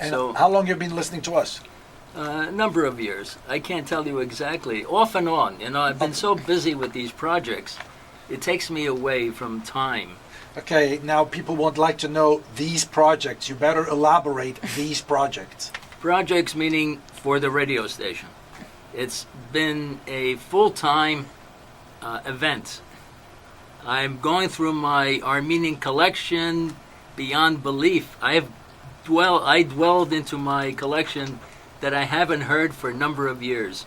And So how long have you been listening to us? a number of years. I can't tell you exactly. Off and on. You know, I've been so busy with these projects. It takes me away from time. Okay, now people would like to know these projects. You better elaborate these projects. Projects meaning for the radio station. It's been a full-time event. I'm going through my Armenian collection beyond belief. I dwelled into my collection that I haven't heard for a number of years.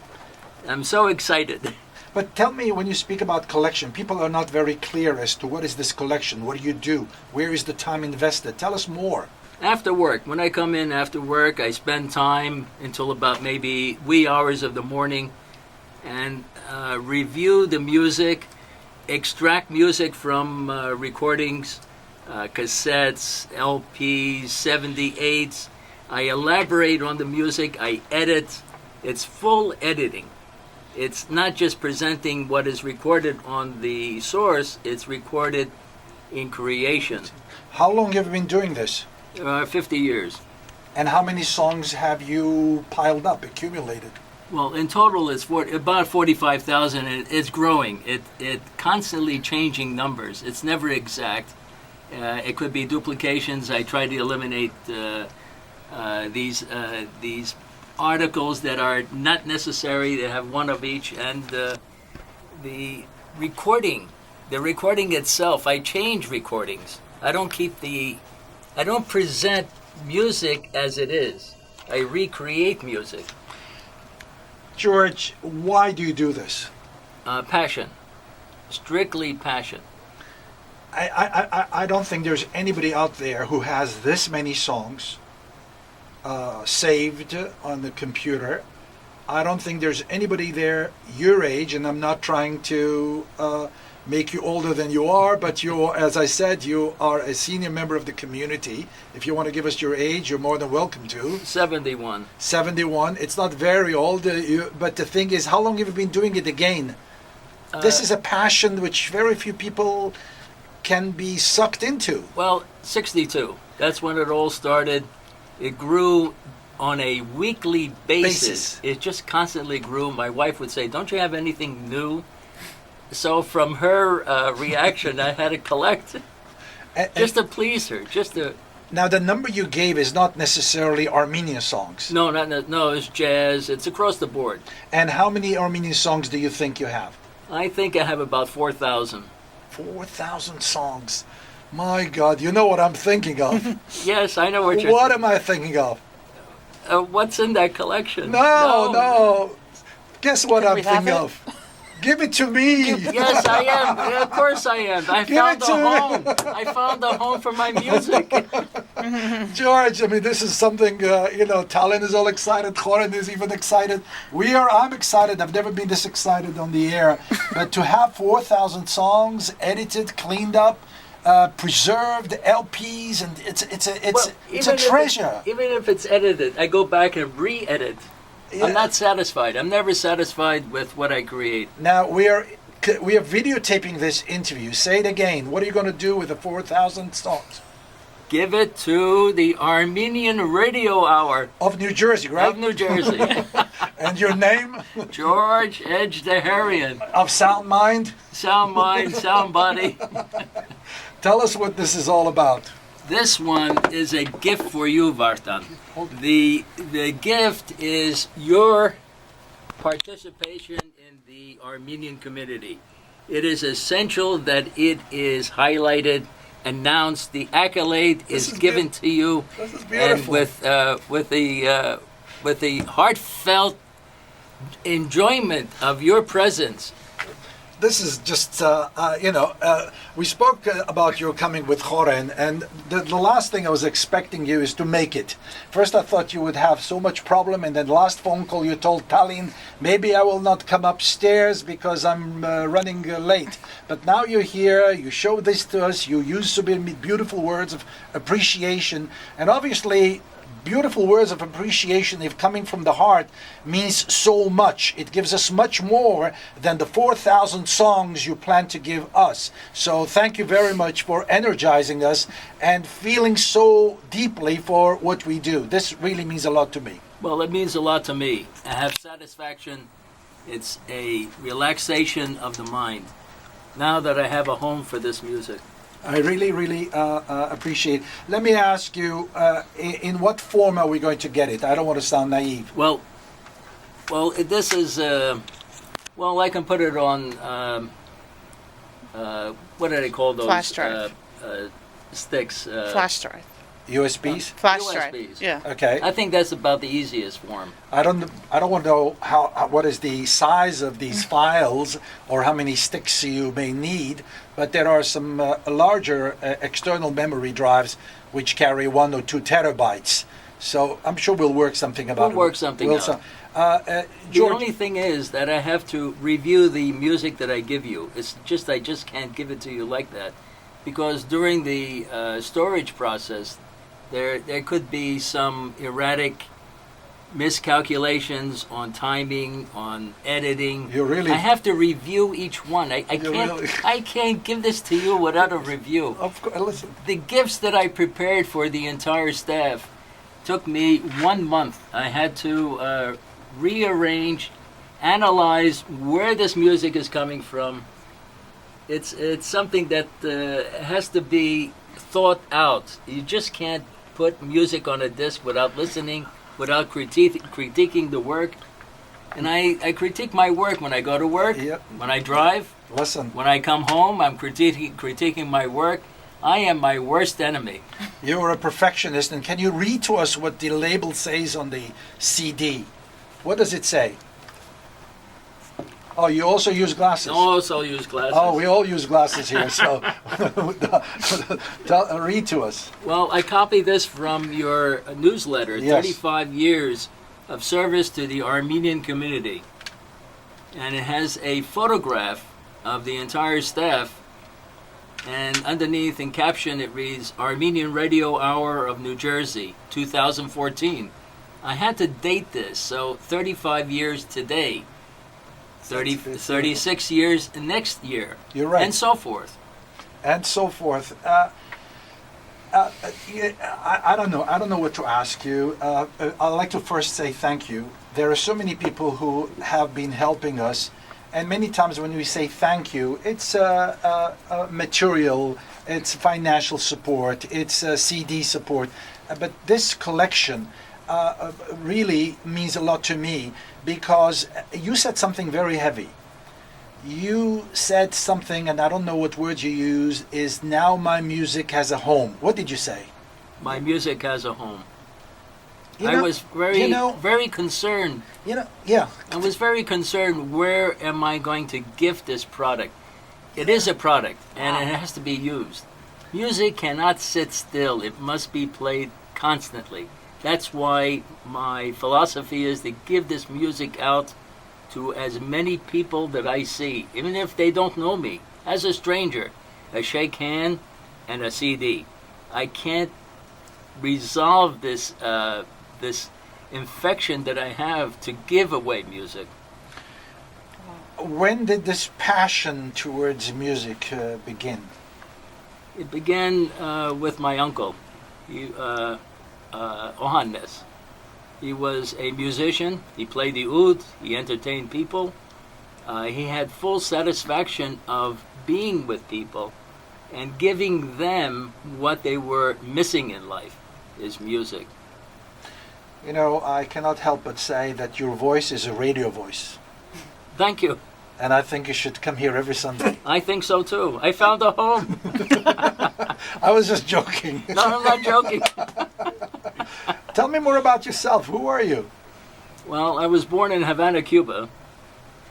I'm so excited. But tell me, when you speak about collection, people are not very clear as to what is this collection, what do you do, where is the time invested? Tell us more. After work, when I come in after work, I spend time until about maybe wee hours of the morning and review the music, extract music from recordings, cassettes, LPs, 78s. I elaborate on the music, I edit. It's full editing. It's not just presenting what is recorded on the source, it's recorded in creation. How long have you been doing this? 50 years. And how many songs have you piled up, accumulated? Well, in total, it's about 45,000, and it's growing. It constantly changing numbers. It's never exact. It could be duplications. I try to eliminate these articles that are not necessary. They have one of each, and the recording itself. I change recordings. I don't present music as it is. I recreate music. George, why do you do this? Passion. Strictly passion. I don't think there's anybody out there who has this many songs saved on the computer. I don't think there's anybody there your age, and I'm not trying to make you older than you are, but you, as I said, you are a senior member of the community. If you want to give us your age, you're more than welcome to. 71. 71. It's not very old, but the thing is, how long have you been doing it again? This is a passion which very few people can be sucked into. Well, 62. That's when it all started. It grew on a weekly basis. It just constantly grew. My wife would say, "Don't you have anything new?" So from her reaction, I had to collect just to please her. Now, the number you gave is not necessarily Armenian songs. No, it's jazz. It's across the board. And how many Armenian songs do you think you have? I think I have about 4,000. 4,000 songs. My God, you know what I'm thinking of. Yes, I know what you're What am I thinking of? What's in that collection? No. Guess what I'm thinking of? Give it to me. Yes, I am. Yeah, of course I am. I found a home. I found a home for my music. George, I mean, this is something, Tallinn is all excited. Khoren is even excited. I'm excited. I've never been this excited on the air. But to have 4,000 songs edited, cleaned up, preserved, LPs, and it's a treasure. Even if it's edited, I go back and re-edit. Yeah. I'm not satisfied. I'm never satisfied with what I create. Now we are videotaping this interview. Say it again. What are you going to do with the 4,000 songs? Give it to the Armenian Radio Hour of New Jersey, right? Of New Jersey. And your name? George Ejdaharian. Of Sound Mind? Sound Mind, Sound Body. Tell us what this is all about. This one is a gift for you, Vartan. The gift is your participation in the Armenian community. It is essential that it is highlighted, announced. The accolade is given to you, this is beautiful. And with the heartfelt enjoyment of your presence. This is just, we spoke about your coming with Khoren, and the last thing I was expecting you is to make it. First I thought you would have so much problem, and then last phone call you told Tallinn, maybe I will not come upstairs because I'm running late. But now you're here, you show this to us, you use so many beautiful words of appreciation, and obviously beautiful words of appreciation, if coming from the heart, means so much. It gives us much more than the 4,000 songs you plan to give us. So thank you very much for energizing us and feeling so deeply for what we do. This really means a lot to me. Well, it means a lot to me. I have satisfaction. It's a relaxation of the mind. Now that I have a home for this music. I really, really appreciate it. Let me ask you, in what form are we going to get it? I don't want to sound naive. Well, this is, well, I can put it on, what do they call those? Flash drive. Sticks. Flash drive. USBs? Flash drive. USBs. Yeah. Okay. I think that's about the easiest form. I don't want to know what is the size of these files or how many sticks you may need, but there are some larger external memory drives which carry 1 or 2 terabytes. So I'm sure we'll work something about it. We'll work something out. The George, only thing is that I have to review the music that I give you. It's just I just can't give it to you like that, because during the storage process, there could be some erratic miscalculations on timing, on editing. You really- I have to review each one. I You can't really- I can't give this to you without a review. of course, listen. The gifts that I prepared for the entire staff took me 1 month. I had to rearrange, analyze where this music is coming from. It's something that has to be thought out. You just can't put music on a disc without listening, without critiquing the work. And I critique my work when I go to work, Yep. when I drive, Listen, when I come home. I'm critiquing my work. I am my worst enemy. you're a perfectionist, and can you read to us what the label says on the CD? What does it say? Oh, you also use glasses. I also use glasses. Oh, we all use glasses here, so read to us. Well, I copied this from your newsletter, Yes. 35 years of service to the Armenian community. And it has a photograph of the entire staff, and underneath in caption it reads, Armenian Radio Hour of New Jersey, 2014. I had to date this, so 35 years today, 36 years next year, You're right. and so forth. And so forth. Yeah, I don't know. I don't know what to ask you. I'd like to first say thank you. There are so many people who have been helping us, and many times when we say thank you, it's material, it's financial support, it's CD support. But this collection really means a lot to me, because you said something very heavy. You said something, and I don't know what word you used, is now my music has a home. What did you say? My music has a home. You I know- was very, you know- very concerned. Yeah. I was very concerned, where am I going to gift this product? It is a product, and it has to be used. Music cannot sit still. It must be played constantly. That's why my philosophy is to give this music out to as many people that I see, even if they don't know me, as a stranger, a shake hand and a CD. I can't resolve this this infection that I have to give away music. When did this passion towards music begin? It began with my uncle, Ohannes. He was a musician. He played the oud. He entertained people. He had full satisfaction of being with people and giving them what they were missing in life, is music. You know, I cannot help but say that your voice is a radio voice. Thank you. And I think you should come here every Sunday. I think so too. I found a home. I was just joking. No, I'm not joking. Tell me more about yourself. Who are you? Well, I was born in Havana, Cuba,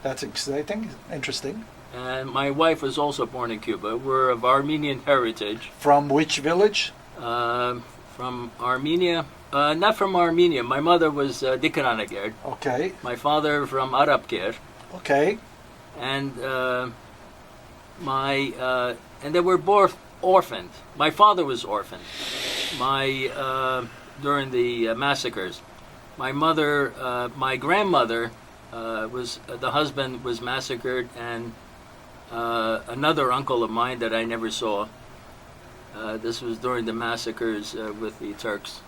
That's exciting, interesting. and my wife was also born in Cuba. We're of Armenian heritage. From which village? From Armenia. Not from Armenia. My mother was Dikaranagerd. Okay, My father from Arabkir. okay. And and they were both orphaned. My father was orphaned. My during the massacres. My mother, my grandmother, the husband was massacred, and another uncle of mine that I never saw. This was during the massacres with the Turks.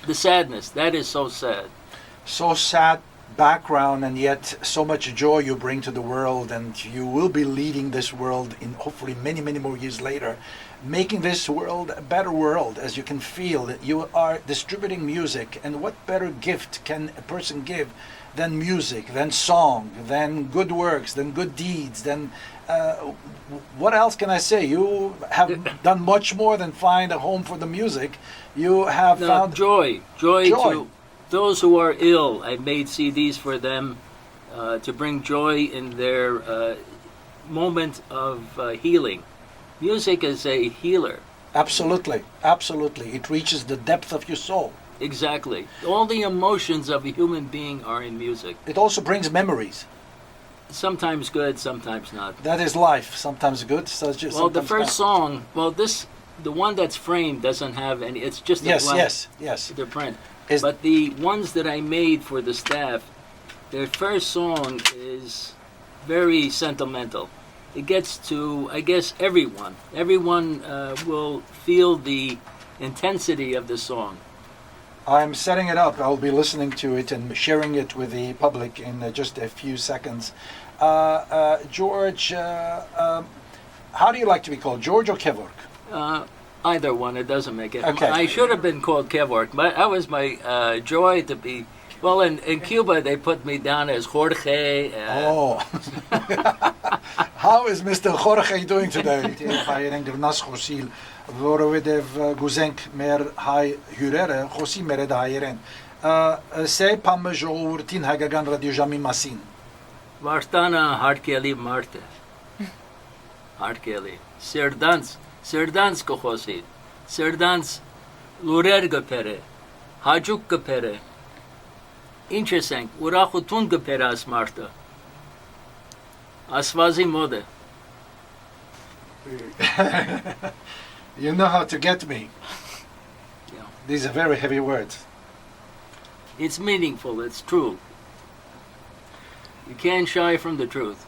The sadness, that is so sad. So sad background, and yet so much joy you bring to the world, and you will be leading this world in hopefully many, many more years later, making this world a better world. As you can feel that you are distributing music, and what better gift can a person give than music, than song, than good works, than good deeds, than what else can I say? You have done much more than find a home for the music. You have found joy to those who are ill. I made CDs for them to bring joy in their moment of healing. Music is a healer. Absolutely, absolutely. It reaches the depth of your soul. Exactly. All the emotions of a human being are in music. It also brings memories. Sometimes good, sometimes not. That is life. Sometimes good, well, the first song, the one that's framed doesn't have any. It's just a blank. Yes. The print. But the ones that I made for the staff, their first song is very sentimental. It gets to, I guess, everyone. Everyone will feel the intensity of the song. I'm setting it up. I'll be listening to it and sharing it with the public in just a few seconds. George, how do you like to be called, George or Kevork? Either one, it doesn't make it. Okay. I should have been called Kevork, but that was my joy to be. Well, in Cuba, they put me down as Jorge. Oh. How is Mr. Jorge doing today? Se pam ժողովրդին հայկական ռադիոժամի մասին. Վարտանը հարկելի մարդ է։ Հարկելի։ Սերդանց կխոսի։ Սերդանց լուրեր կփերը։ Հաջուկ կփերը։ Ինչ ասենք, ուրախություն կփերը աս մարդը։ Ասվազի մոդ է։ You know how to get me. Yeah. These are very heavy words. It's meaningful, it's true. You can't shy from the truth.